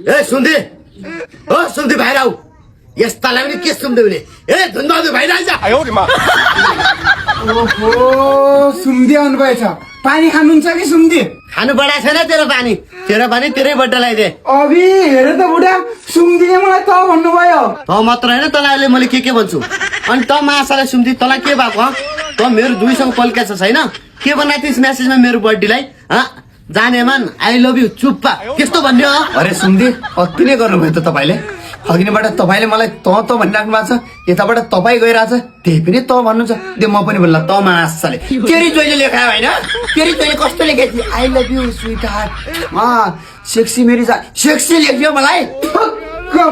ए सुन्दै ओ सुन्दै बाहिर आऊ यस्तालाई पनि के सुन्दै हुने ए धनबहादुर बाहिर आइज ओहो सुम्दी आउनुभएछ पानी खानुहुन्छ कि सुम्दी खानु बढा छैन तेरो पानी तेरै बड्डा लगाइदे अभि हेर त बुढा सुम्दीले मलाई त भन्नुभयो त मात्र होइन तँलाई अहिले मैले के भन्छु अनि त माछालाई सुन्दै तँलाई के भएको त मेरो दुईसँग पल्केछ छैन के बनाएको थिइस् म्यासेजमा मेरो बर्थडेलाई जाने मान आई लभ यु चुप्पा त्यस्तो भन्ने हो अरे सुन्दी अति नै गर्नुभयो त तपाईले अघिबाट तपाईले मलाई त भनिराख्नु भएको छ यताबाट तपाई गइरहेछ त्यही पनि त भन्नुहुन्छ दे म पनि बोल्ला त माछाले तेरी जोइले लेखायो हैन तेरी जोइले कस्तो लेखेथि I love you sweetheart sexy मेरी सेक्सी लेख्यो मलाई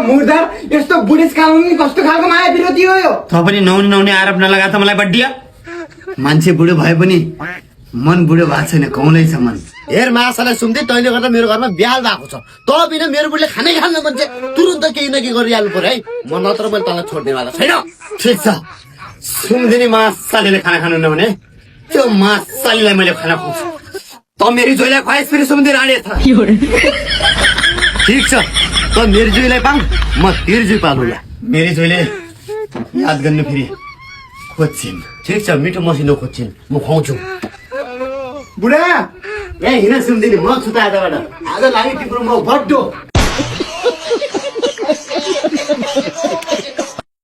मुर्दार यस्तो बुढेसकालमा नि कस्तो खालको माया विरोधी हो यो त पनि नहुने आरोप नलगा त मलाई बड्डिया मान्छे बुढो भए पनि मन बुढो भएको छैन कौलै छ मन हेर माछालाई सुन्दै तैँले गर्दा मेरो घरमा बिहाल भएको छ त बिना मेरो बुढीले खानै खान्न मान्छे तुरुन्त केही न केही गरिहाल्नु पर्यो है म नत्र मैले तँलाई छोड्नेवाला छैन ठिक छ सुन्दिनी माछाले खाना खानु नहुने त्यो माछालाई मैले खाना खुवाउँछु त मेरी जोइलाई खुवाइस फेरि सुन्दी राणे था ठिक छ त मेरो जुईलाई पाऊ म तेरो जुई पालुला मेरी जोइले याद गर्नु फेरि खोज्छिन् ठिक छ मिठो मसिनो खोज्छिन् म खुवाउँछु बुढा ए हिँड सुन्दिनी म छु त आज लाग्यो तिम्रो म बड्डो